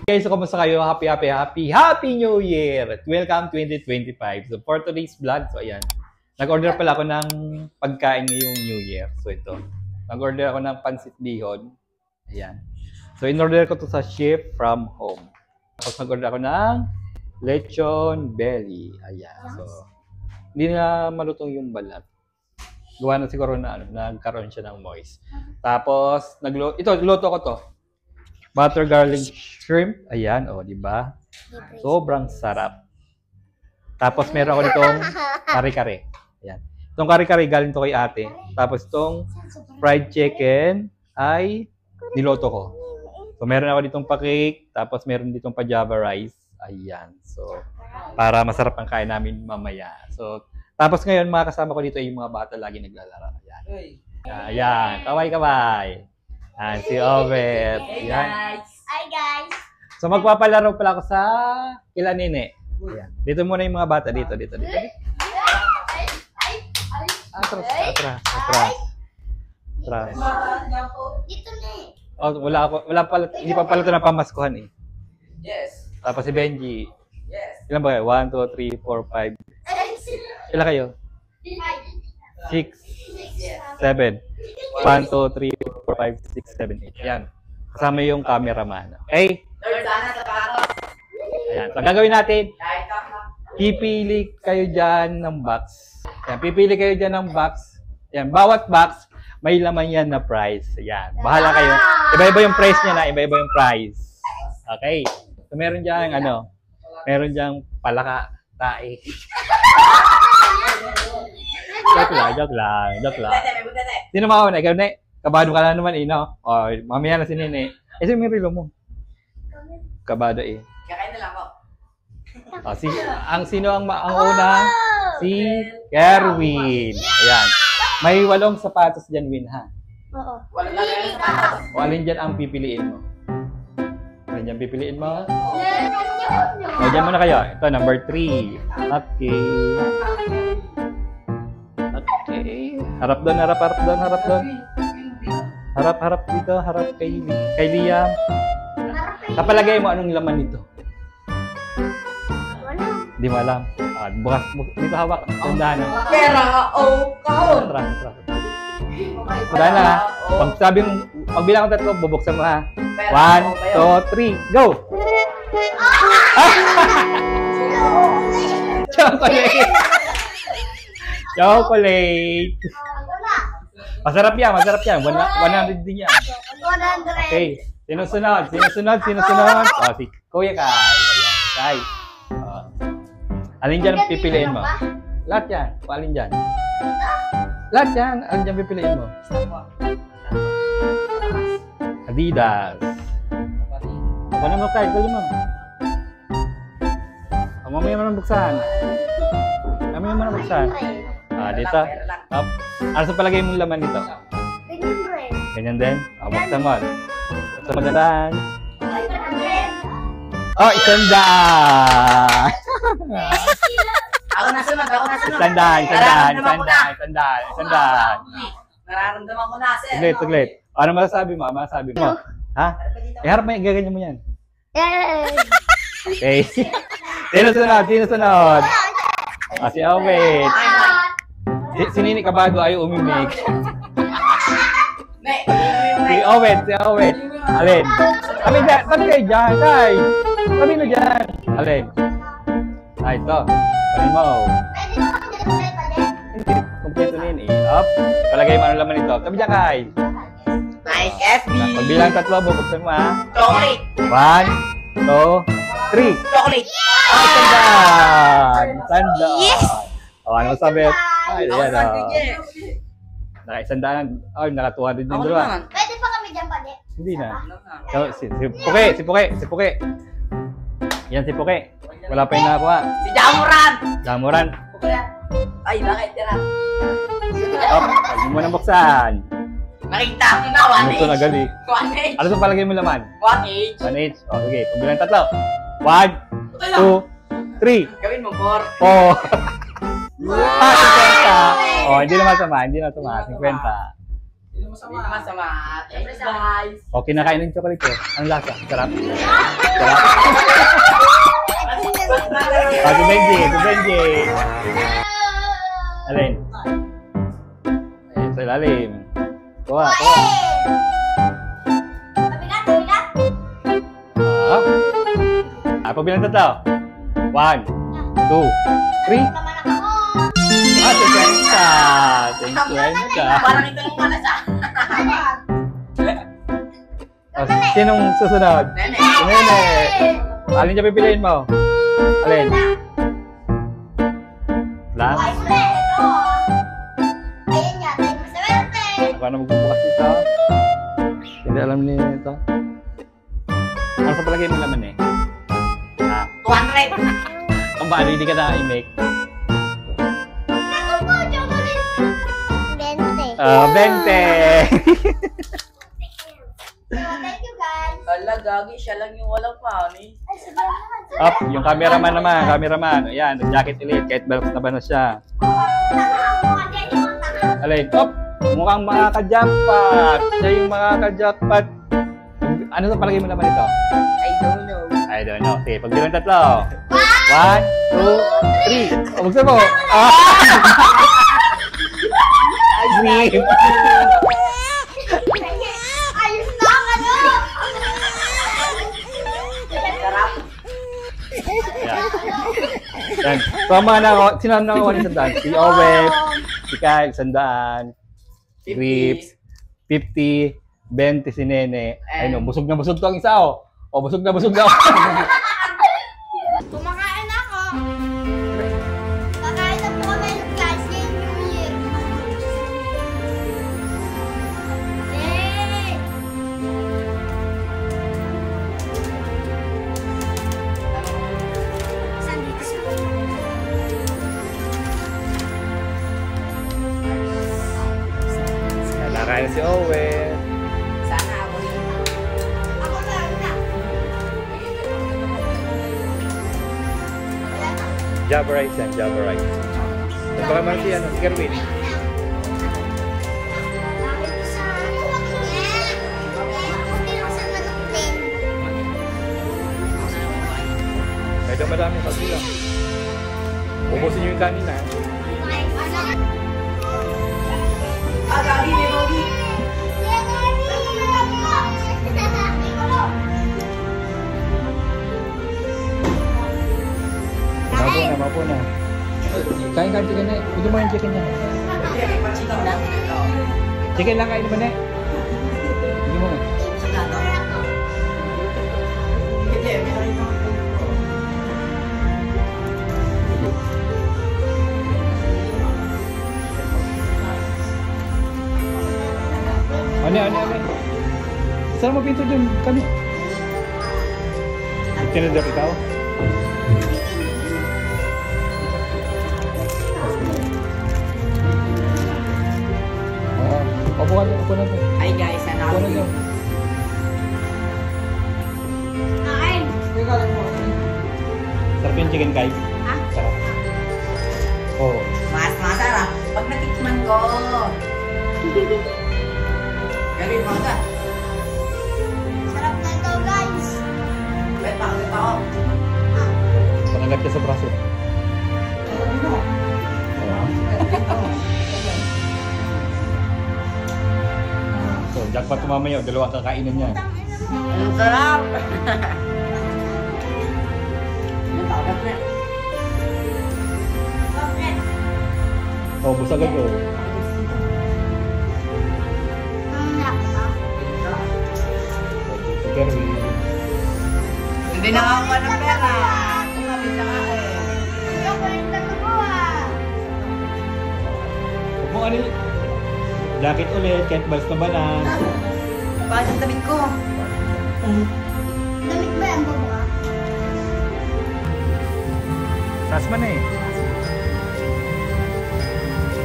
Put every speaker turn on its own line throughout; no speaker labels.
Guys, so kumusta kayo? Happy New Year! Welcome 2025. So for today's vlog, so ayan. Nag-order pala ako ng pagkain ngayong New Year. So ito. Nag-order ako ng pansit bihon. Ayan. So in-order ko to sa Chef from Home. Tapos nag-order ako ng lechon belly. Ayan. So hindi na malutong yung balat. Gawa na siguro na nagkaroon siya ng moist. Tapos luto ko to. Butter garlic shrimp. Ayan, oh, di ba? Sobrang sarap. Tapos meron ako ditong kare-kare. Ayan. Itong kare-kare galing to kay ate. Tapos itong fried chicken ay niloto ko. So meron ako ditong pa-cake, tapos meron ditong pa-java rice. Ayan. So para masarap ang kain namin mamaya. So tapos ngayon mga kasama ko dito ay yung mga bata lagi naglalaro. Ayan. Ayan, kaway-kaway. Ayan, si Obet. Ayan.
Hi guys!
So magpapalaro pala ako sa kila Nene. Ayan. Dito muna yung mga bata. Dito. Atras.
Dito na
Oh, wala pala, hindi pa pala ito na pamaskuhan eh.
Yes.
Tapos si Benji.
Yes.
Ilan ba kayo? 1, 2, 3, 4, 5. Ilan kayo? 6, 7. 1, 2, 3, 4, 5, 6, 7, 8. Yan. Kasama yung cameraman. Okay?
Third sana sa paros.
Ayan. So, gagawin natin, pipili kayo dyan ng box. Ayan. Pipili kayo dyan ng box. Ayan. Bawat box, may laman yan na prize. Ayan. Bahala kayo. Iba-iba yung price niya na. Iba-iba yung price. Okay. So, meron dyan, meron dyan palaka, tae. Joke lang. Sino mauna? Ikaw, ne? Kabado ka na naman, no? O, mamaya na si Nene. Eh, si Mirilo mo. Kabado, eh.
Kakain na lang ako.
O, sino ang una? Si Kerwin. Ayan. May 8 sapatos dyan, Win, ha?
Oo.
Wala lang yung paros.
O, alin dyan ang pipiliin mo? Alin dyan pipiliin mo? O, dyan muna kayo. Ito, number 3. Okay. Harap doon. Harap dito. Harap kay Liam. Kapalagay mo anong laman nito? Hindi mo alam. Bukas dito hawak. Tandaan na.
Pera o kahon.
Tara. Tandaan na ha. Pagbilang ko 3, bubuksan mo ha. 1, 2, 3, go! Chocolate! Masarap yan. 100 din yan.
100.
Okay. Sinusunod. O, si Kuya Kai. Ayan. Kai. Alin dyan ang pipiliin mo? Lahat yan. Alin dyan? Lahat yan. Alin dyan pipiliin mo? Adidas. Ano mo, Kai? Gali mo. Mamaya mo nang buksan. Dito. Up. Ano sa palagay mong laman nito? Ganyan din? Buksan mo. Buksan mo na. Oh, 100!
Ako na sunod.
100.
Nararamdaman ko na, sir.
Saglit. Ano masasabi mo? Ha? Harap mo, gaganyan mo yan. Okay. Sino sunod? Si Owen. Si Nini kabado ayaw umimik. Si Owen. Alin? Kami dyan. Sabi kayo dyan, Kai. Sabi na dyan. Alin? Ito. Alin mo. Kompleto Nini. Up. Palagay mo ang laman nito. Sabi dyan, Kai.
Nice FB.
Pagbilang 3, bubuksan mo ha.
Chocolate.
1, 2, 3.
Chocolate.
Sanda. Yes! O, ano sabi? Ay,
Ako
ayan
na,
o. Naka-100. Ay, naka-200 din
Ako
dalawa.
naman.
Pwede pa kami dyan pa, di?
Hindi na. So, si Puke. Yan si Puke. Wala pa yung nakakuha.
Si Jamuran.
Damuran.
Ay, bakit tira?
Huwag mo nang buksan.
Nakita ko na, 1H.
Ito na gali.
1H.
Ano sa palagay mo laman?
1H.
1H. O, sige. Pagbilang 3. 1, 2, 3.
Gawin mo, 4.
4. 50. Oh, hindi naman sama. 50.
Hindi masama. Thank you, guys.
O, kinakain ng chocolate ko. Ang lasa? Sarap? Sarap? Si Benji. Alin? Ayun, sa ilalim. Kuha.
Mabigat.
Pagbilang tatlo. 1, 2, 3.
Naman ako.
50.
Parang ito yung malas ah.
Sinong susunod?
Nene.
Si Nene. Alin niya pipiliin mo? Alin? Last?
Ay, muli. Ito. Ayan nga, tayo maswerte.
Paano magbubukas dito? Hindi alam ni ito. Ano sa palagay mo naman eh?
200.
Kung paano hindi ka na-i-make?
Ito po, chocolate. 20.
20!
Thank you, guys.
Kala, gagi. Siya lang yung walang money.
Ay, sabihan naman.
Up, yung cameraman naman, Ayan, jacket ulit, kahit belts na ba na siya.
Tanga dyan yung tanga.
Alay, up! Mukhang makaka-jackpot! Siya yung makaka-jackpot. Ano sa palagay mo naman ito?
I don't know.
I don't know. Sige, pagbilang tatlo. 1, 2, 3. O, buksan mo. Dream.
Ayos na ang ano.
Sarap.
Yan. So, ang mga sino ang nakakuha ng sandaan? Si Owet, si Kyle, sandaan, Grips, 50, 20 si Nene. Ay no, busog na busog to ang isa oh. O, busog na busog na.
Kumakain ako. Kakain na po kami guys. Yung New Year. Yay! Saan dito sa
Nakain si Owet.
Sana ako yun.
ako na.
Java rice yan, Java rice. Baka man si Kerwin. Medyo madami kasi lang. Ubusin nyo yung kanina.
Ah, gagi, may bogi.
Mapo na. Kain chicken na. Ito mo yung chicken niya.
Chicken na.
Chicken lang kain mo na. Hindi mo. Ano. Saan mo pinto dyan? Kami. Tinadap ikaw? Upo na to.
Hi guys, sana ako yun.
Kain.
Sarap yung chicken guys.
Ha?
Sarap. Oo.
Mas masarap pag natikman ko. Galing mo ka.
Sarap na ito guys.
Wait, pakagit ako.
Panagat ka sa braso. So, jackpot mamaya. Dalawang kakainan niya.
Ang sarap. Ang pakagit na.
Bakit?
Oh, busag ako.
Anak na.
Si Kerwin.
Hindi na ako ng pera. Kami na nga eh.
Ayoko rin nagagawa.
Huwag mo ano yun. Jacket ulit, kahit balas na balas.
Bakit ang damit ko?
Damit ba yan, baba?
Taas man eh.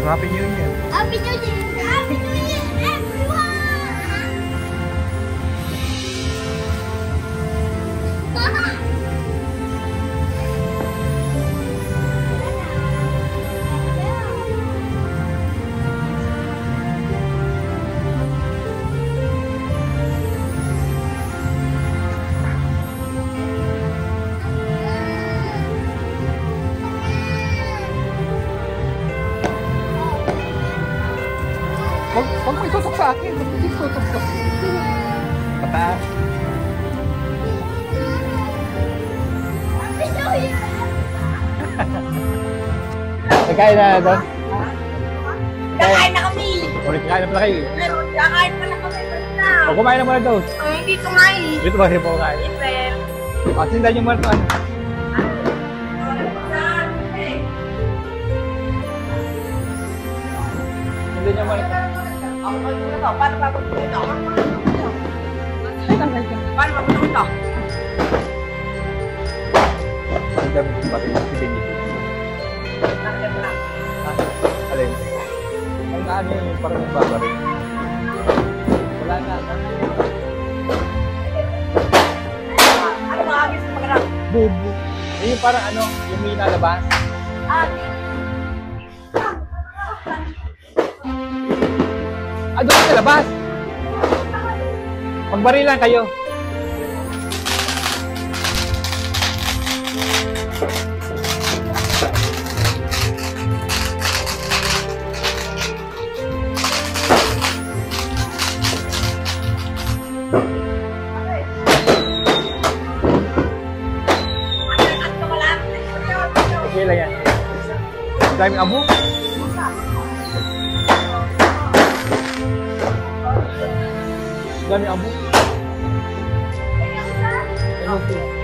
Happy New Year.
Happy New Year! Happy New Year, everyone!
Huwag mo itutok sa akin. Huwag mo itutok sa akin. Pataas.
Happy New Year!
Nagkain na doon?
Kakain na kami!
Ulit kakain na pala kayo.
Meron, kakain pa na kami. Basta.
O, kumain na muna doon.
Oh, hindi kumain.
Dito ba rin po kain?
April.
O, sindan nyo muna ito. Ano? Sindan nyo muna ito.
Ako magpunta to. Paano papunta ito? Paano papunta ito?
Sindan mo pati si Benito. Alin? Ang ano yung parang nagbabarin. Wala na.
Ano mga agis sa magarap?
Bubu. Yung parang ano, yung may nalabas. Doon sa labas. Magbarilan kayo. Okay lang yan. Ang daming abo. Ang daming abo. Ano po?